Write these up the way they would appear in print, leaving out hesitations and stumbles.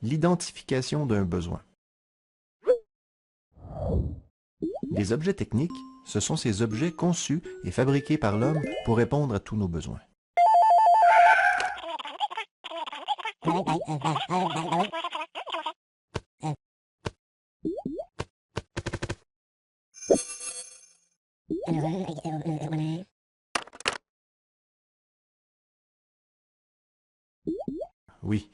L'identification d'un besoin. Les objets techniques, ce sont ces objets conçus et fabriqués par l'homme pour répondre à tous nos besoins. Oui,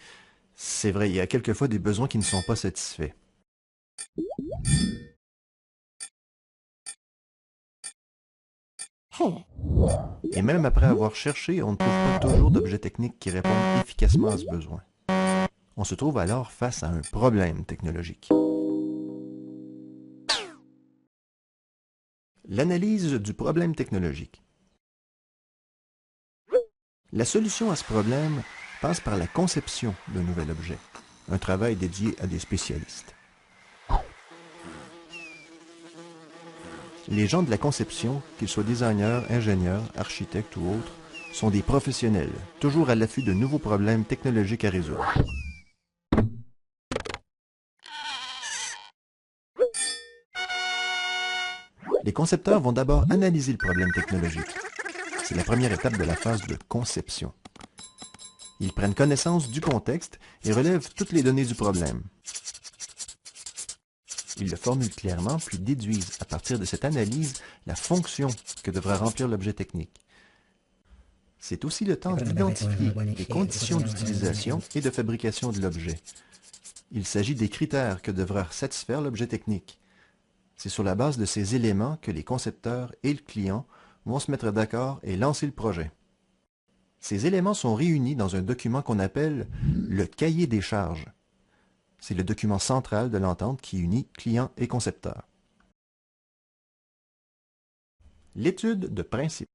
c'est vrai, il y a quelquefois des besoins qui ne sont pas satisfaits. Et même après avoir cherché, on ne trouve pas toujours d'objets techniques qui répondent efficacement à ce besoin. On se trouve alors face à un problème technologique. L'analyse du problème technologique. La solution à ce problème passe par la conception d'un nouvel objet, un travail dédié à des spécialistes. Les gens de la conception, qu'ils soient designers, ingénieurs, architectes ou autres, sont des professionnels, toujours à l'affût de nouveaux problèmes technologiques à résoudre. Les concepteurs vont d'abord analyser le problème technologique. C'est la première étape de la phase de conception. Ils prennent connaissance du contexte et relèvent toutes les données du problème. Ils le formulent clairement, puis déduisent à partir de cette analyse la fonction que devra remplir l'objet technique. C'est aussi le temps d'identifier les conditions d'utilisation et de fabrication de l'objet. Il s'agit des critères que devra satisfaire l'objet technique. C'est sur la base de ces éléments que les concepteurs et le client vont se mettre d'accord et lancer le projet. Ces éléments sont réunis dans un document qu'on appelle le cahier des charges. C'est le document central de l'entente qui unit client et concepteur. L'étude de principe.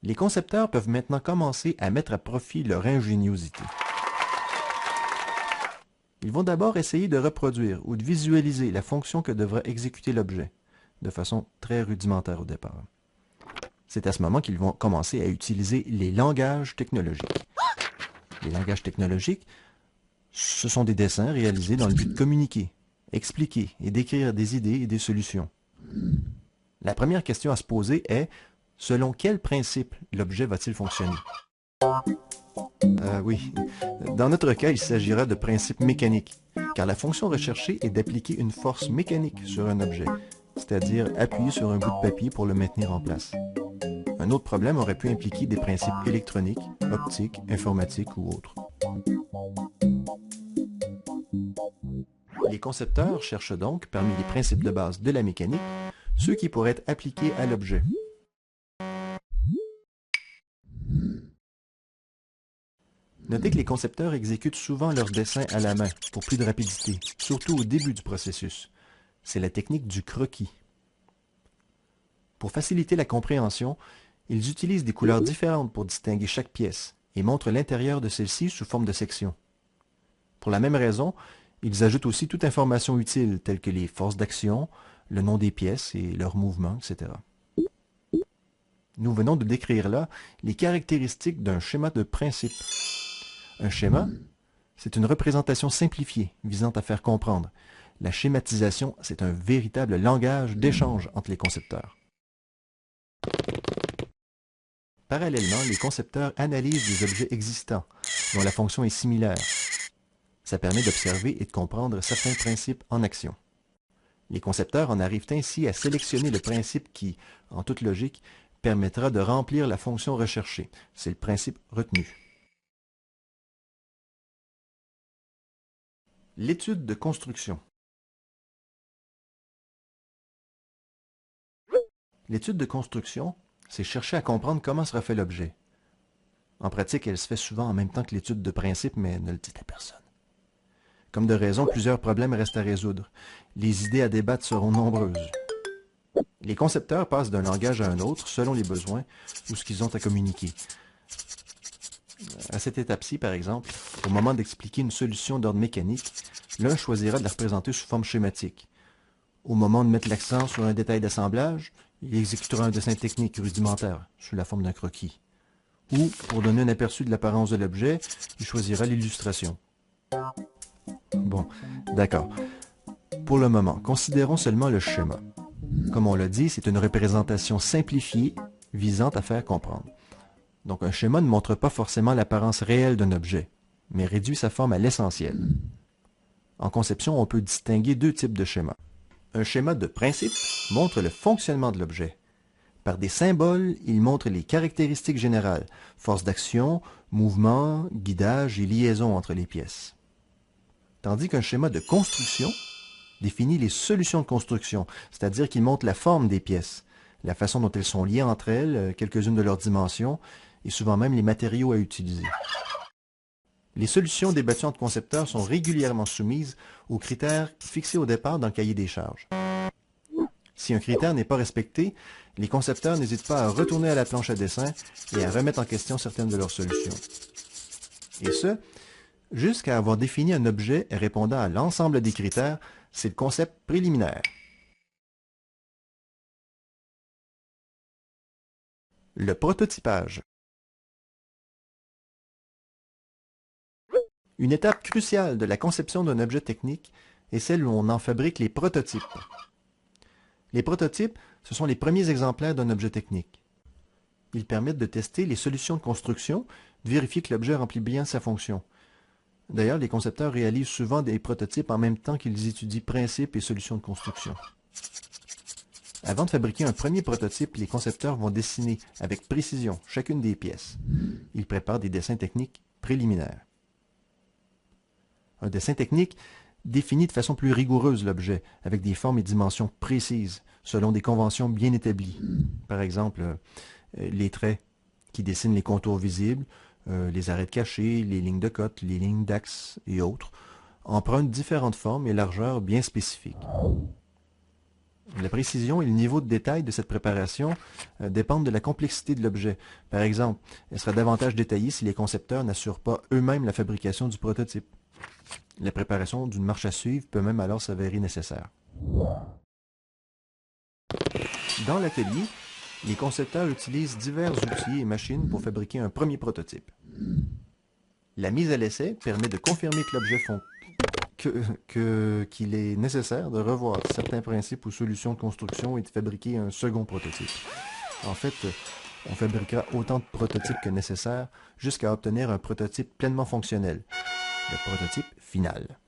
Les concepteurs peuvent maintenant commencer à mettre à profit leur ingéniosité. Ils vont d'abord essayer de reproduire ou de visualiser la fonction que devra exécuter l'objet, de façon très rudimentaire au départ. C'est à ce moment qu'ils vont commencer à utiliser les langages technologiques. Les langages technologiques, ce sont des dessins réalisés dans le but de communiquer, expliquer et décrire des idées et des solutions. La première question à se poser est, selon quel principe l'objet va-t-il fonctionner? Oui, dans notre cas, il s'agira de principes mécaniques, car la fonction recherchée est d'appliquer une force mécanique sur un objet, c'est-à-dire appuyer sur un bout de papier pour le maintenir en place. Un autre problème aurait pu impliquer des principes électroniques, optiques, informatiques ou autres. Les concepteurs cherchent donc, parmi les principes de base de la mécanique, ceux qui pourraient être appliqués à l'objet. Notez que les concepteurs exécutent souvent leurs dessins à la main, pour plus de rapidité, surtout au début du processus. C'est la technique du croquis. Pour faciliter la compréhension, ils utilisent des couleurs différentes pour distinguer chaque pièce et montrent l'intérieur de celle-ci sous forme de sections. Pour la même raison, ils ajoutent aussi toute information utile, telle que les forces d'action, le nom des pièces et leurs mouvements, etc. Nous venons de décrire là les caractéristiques d'un schéma de principe. Un schéma, c'est une représentation simplifiée visant à faire comprendre. La schématisation, c'est un véritable langage d'échange entre les concepteurs. Parallèlement, les concepteurs analysent des objets existants, dont la fonction est similaire. Ça permet d'observer et de comprendre certains principes en action. Les concepteurs en arrivent ainsi à sélectionner le principe qui, en toute logique, permettra de remplir la fonction recherchée. C'est le principe retenu. L'étude de construction. L'étude de construction, c'est chercher à comprendre comment sera fait l'objet. En pratique, elle se fait souvent en même temps que l'étude de principe, mais ne le dit à personne. Comme de raison, plusieurs problèmes restent à résoudre. Les idées à débattre seront nombreuses. Les concepteurs passent d'un langage à un autre selon les besoins ou ce qu'ils ont à communiquer. À cette étape-ci, par exemple, au moment d'expliquer une solution d'ordre mécanique, l'un choisira de la représenter sous forme schématique. Au moment de mettre l'accent sur un détail d'assemblage, il exécutera un dessin technique rudimentaire, sous la forme d'un croquis. Ou, pour donner un aperçu de l'apparence de l'objet, il choisira l'illustration. Bon, d'accord. Pour le moment, considérons seulement le schéma. Comme on l'a dit, c'est une représentation simplifiée visant à faire comprendre. Donc un schéma ne montre pas forcément l'apparence réelle d'un objet, mais réduit sa forme à l'essentiel. En conception, on peut distinguer deux types de schémas. Un schéma de principe montre le fonctionnement de l'objet. Par des symboles, il montre les caractéristiques générales, force d'action, mouvement, guidage et liaison entre les pièces. Tandis qu'un schéma de construction définit les solutions de construction, c'est-à-dire qu'il montre la forme des pièces, la façon dont elles sont liées entre elles, quelques-unes de leurs dimensions, et souvent même les matériaux à utiliser. Les solutions débattues entre concepteurs sont régulièrement soumises aux critères fixés au départ dans le cahier des charges. Si un critère n'est pas respecté, les concepteurs n'hésitent pas à retourner à la planche à dessin et à remettre en question certaines de leurs solutions. Et ce, jusqu'à avoir défini un objet répondant à l'ensemble des critères, c'est le concept préliminaire. Le prototypage. Une étape cruciale de la conception d'un objet technique est celle où on en fabrique les prototypes. Les prototypes, ce sont les premiers exemplaires d'un objet technique. Ils permettent de tester les solutions de construction, de vérifier que l'objet remplit bien sa fonction. D'ailleurs, les concepteurs réalisent souvent des prototypes en même temps qu'ils étudient principes et solutions de construction. Avant de fabriquer un premier prototype, les concepteurs vont dessiner avec précision chacune des pièces. Ils préparent des dessins techniques préliminaires. Un dessin technique définit de façon plus rigoureuse l'objet, avec des formes et dimensions précises, selon des conventions bien établies. Par exemple, les traits qui dessinent les contours visibles, les arêtes cachées, les lignes de cote, les lignes d'axe et autres, empruntent différentes formes et largeurs bien spécifiques. La précision et le niveau de détail de cette préparation dépendent de la complexité de l'objet. Par exemple, elle sera davantage détaillée si les concepteurs n'assurent pas eux-mêmes la fabrication du prototype. La préparation d'une marche à suivre peut même alors s'avérer nécessaire. Dans l'atelier, les concepteurs utilisent divers outils et machines pour fabriquer un premier prototype. La mise à l'essai permet de confirmer que l'objet qu'il est nécessaire de revoir certains principes ou solutions de construction et de fabriquer un second prototype. En fait, on fabriquera autant de prototypes que nécessaire jusqu'à obtenir un prototype pleinement fonctionnel, le prototype final.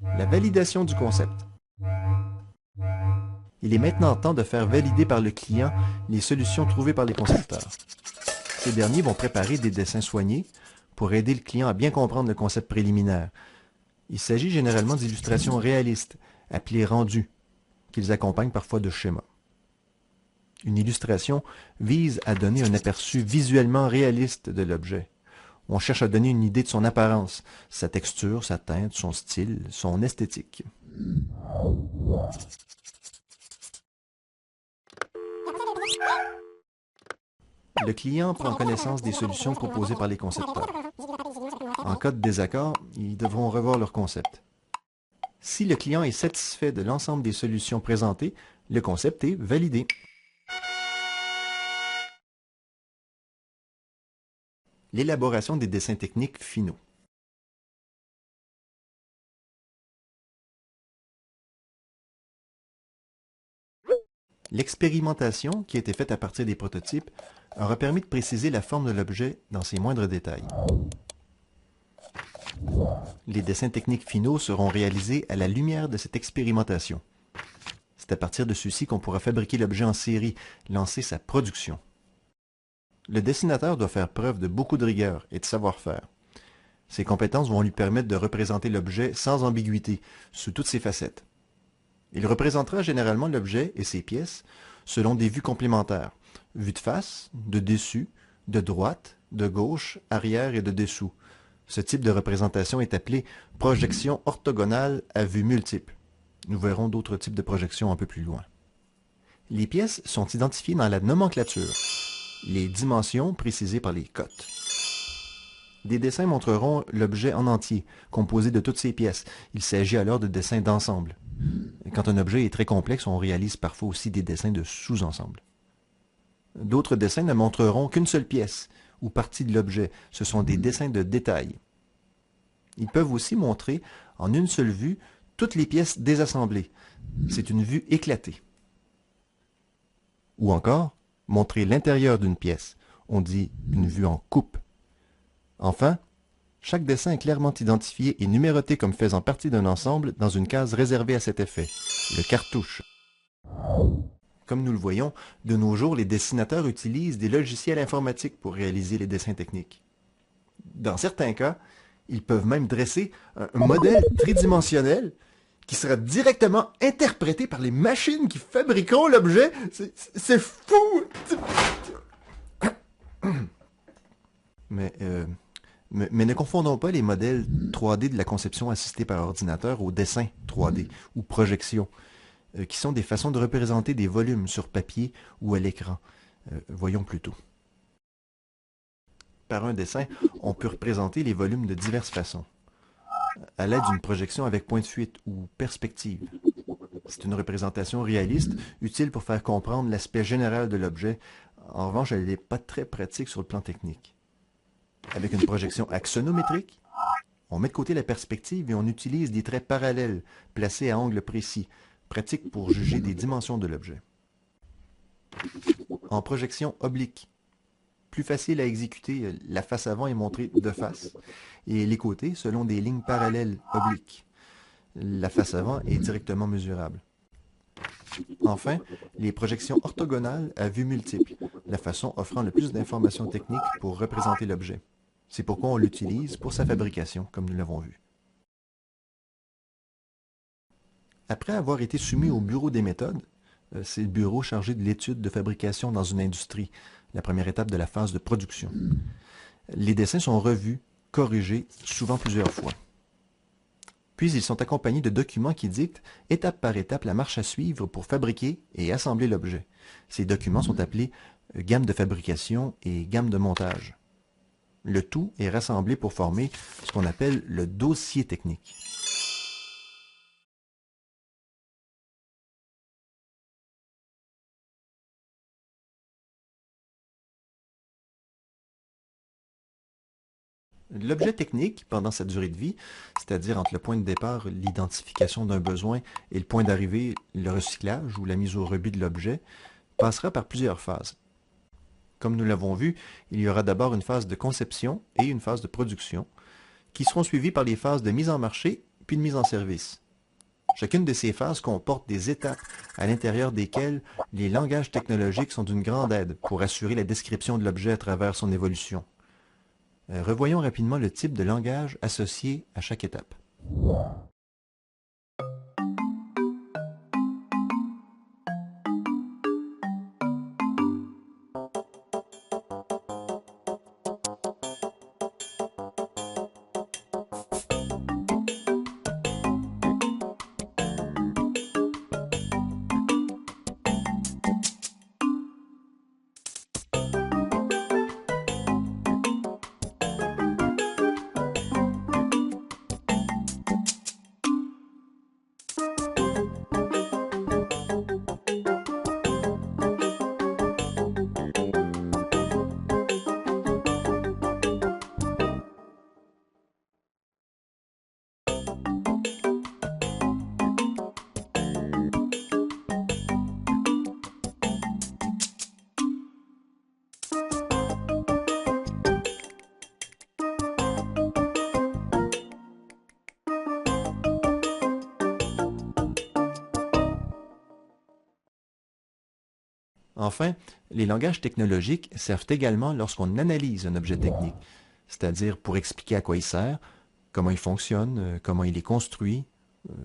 La validation du concept. Il est maintenant temps de faire valider par le client les solutions trouvées par les concepteurs. Ces derniers vont préparer des dessins soignés pour aider le client à bien comprendre le concept préliminaire. Il s'agit généralement d'illustrations réalistes, appelées rendues, qu'ils accompagnent parfois de schémas. Une illustration vise à donner un aperçu visuellement réaliste de l'objet. On cherche à donner une idée de son apparence, sa texture, sa teinte, son style, son esthétique. Le client prend connaissance des solutions proposées par les concepteurs. En cas de désaccord, ils devront revoir leur concept. Si le client est satisfait de l'ensemble des solutions présentées, le concept est validé. L'élaboration des dessins techniques finaux. L'expérimentation, qui a été faite à partir des prototypes, aura permis de préciser la forme de l'objet dans ses moindres détails. Les dessins techniques finaux seront réalisés à la lumière de cette expérimentation. C'est à partir de ceci qu'on pourra fabriquer l'objet en série, lancer sa production. Le dessinateur doit faire preuve de beaucoup de rigueur et de savoir-faire. Ses compétences vont lui permettre de représenter l'objet sans ambiguïté, sous toutes ses facettes. Il représentera généralement l'objet et ses pièces selon des vues complémentaires, vue de face, de dessus, de droite, de gauche, arrière et de dessous. Ce type de représentation est appelé projection orthogonale à vue multiple. Nous verrons d'autres types de projections un peu plus loin. Les pièces sont identifiées dans la nomenclature, les dimensions précisées par les cotes. Des dessins montreront l'objet en entier, composé de toutes ses pièces. Il s'agit alors de dessins d'ensemble. Quand un objet est très complexe, on réalise parfois aussi des dessins de sous-ensembles. D'autres dessins ne montreront qu'une seule pièce ou partie de l'objet. Ce sont des dessins de détail. Ils peuvent aussi montrer, en une seule vue, toutes les pièces désassemblées. C'est une vue éclatée. Ou encore, montrer l'intérieur d'une pièce. On dit une vue en coupe. Enfin, chaque dessin est clairement identifié et numéroté comme faisant partie d'un ensemble dans une case réservée à cet effet, le cartouche. Comme nous le voyons, de nos jours, les dessinateurs utilisent des logiciels informatiques pour réaliser les dessins techniques. Dans certains cas, ils peuvent même dresser un modèle tridimensionnel qui sera directement interprété par les machines qui fabriqueront l'objet. C'est fou! Mais ne confondons pas les modèles 3D de la conception assistée par ordinateur aux dessins 3D ou projections, qui sont des façons de représenter des volumes sur papier ou à l'écran. Voyons plutôt. Par un dessin, on peut représenter les volumes de diverses façons, à l'aide d'une projection avec point de fuite ou perspective. C'est une représentation réaliste, utile pour faire comprendre l'aspect général de l'objet. En revanche, elle n'est pas très pratique sur le plan technique. Avec une projection axonométrique, on met de côté la perspective et on utilise des traits parallèles, placés à angle précis, pratique pour juger des dimensions de l'objet. En projection oblique, plus facile à exécuter, la face avant est montrée de face, et les côtés selon des lignes parallèles obliques. La face avant est directement mesurable. Enfin, les projections orthogonales à vue multiple, la façon offrant le plus d'informations techniques pour représenter l'objet. C'est pourquoi on l'utilise pour sa fabrication, comme nous l'avons vu. Après avoir été soumis au bureau des méthodes, c'est le bureau chargé de l'étude de fabrication dans une industrie, la première étape de la phase de production. Les dessins sont revus, corrigés, souvent plusieurs fois. Puis ils sont accompagnés de documents qui dictent étape par étape la marche à suivre pour fabriquer et assembler l'objet. Ces documents sont appelés gamme de fabrication et gamme de montage. Le tout est rassemblé pour former ce qu'on appelle le dossier technique. L'objet technique, pendant sa durée de vie, c'est-à-dire entre le point de départ, l'identification d'un besoin, et le point d'arrivée, le recyclage ou la mise au rebut de l'objet, passera par plusieurs phases. Comme nous l'avons vu, il y aura d'abord une phase de conception et une phase de production, qui seront suivies par les phases de mise en marché puis de mise en service. Chacune de ces phases comporte des étapes à l'intérieur desquelles les langages technologiques sont d'une grande aide pour assurer la description de l'objet à travers son évolution. Revoyons rapidement le type de langage associé à chaque étape. Enfin, les langages technologiques servent également lorsqu'on analyse un objet technique, c'est-à-dire pour expliquer à quoi il sert, comment il fonctionne, comment il est construit,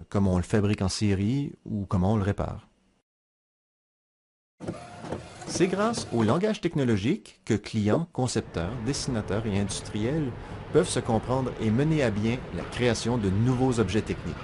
comment on le fabrique en série ou comment on le répare. C'est grâce au langage technologique que clients, concepteurs, dessinateurs et industriels peuvent se comprendre et mener à bien la création de nouveaux objets techniques.